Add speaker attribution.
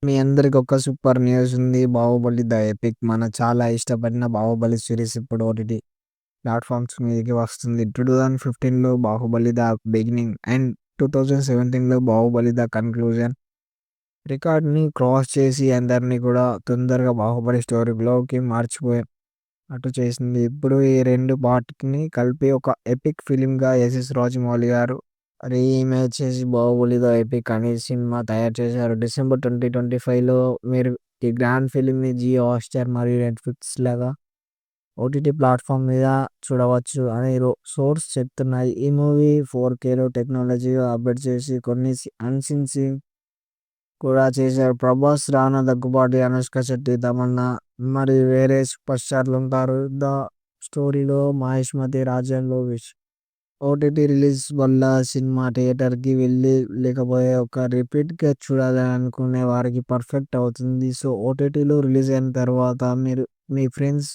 Speaker 1: మీ అందరికి ఒక super news ఉంది. 'బాహుబలి ద ఎపిక్' మన చాలా ఇష్టపడిన 'బాహుబలి' సిరీస్ ఇప్పుడు ఓటీటీ ప్లాట్‌ఫార్మ్స్ మీదకి వస్తుంది. 2015లో 'బాహుబలి ద బిగినింగ్' అండ్ 2017లో 'బాహుబలి ద కన్‌క్లూజన్' రికార్డ్‌ని క్రాస్ చేసి అందరిని కూడా తొందరగా 'బాహుబలి' స్టోరీలోకి మార్చిపోయేటట్టు చేసింది. ఇప్పుడు ఈ 2 పార్ట్‌ని కలిపి ఒక ఎపిక్ ఫిల్మ్‌గా ఎస్ఎస్ రాజమౌళి గారు రీఇమేజ్ చేసి 'బాహుబలి ద ఎపిక్' అనే సినిమా తయారు చేశారు. డిసెంబర్ 2025లో మీరు ఈ గ్రాండ్ ఫిల్మ్‌ని జియో హాట్‌స్టార్ మరియు నెట్‌ఫ్లిక్స్ లాగా ఓటీటీ ప్లాట్‌ఫార్మ్ మీద చూడవచ్చు అని సోర్స్ చెప్తున్నాయి. ఈ మూవీ 4కేలో టెక్నాలజీగా అప్‌డేట్ చేసి కొన్ని అన్‌సీన్ సీన్ కూడా చేశారు. ప్రభాస్, రానా దగ్గుబాటి, అనుష్క శెట్టి, తమన్నా మరియు వేరే సూపర్ స్టార్లుంటారు. ద స్టోరీలో మహేష్‌మతి, రాజన్, లోకేష్. ఓటీటీ రిలీజ్ వల్ల సినిమా థియేటర్‌కి వెళ్ళి లేకపోతే ఒక రిపీట్‌గా చూడాలని అనుకునే వారికి పర్ఫెక్ట్ అవుతుంది. సో, ఓటీటీలో రిలీజ్ అయిన తర్వాత మీరు మీ ఫ్రెండ్స్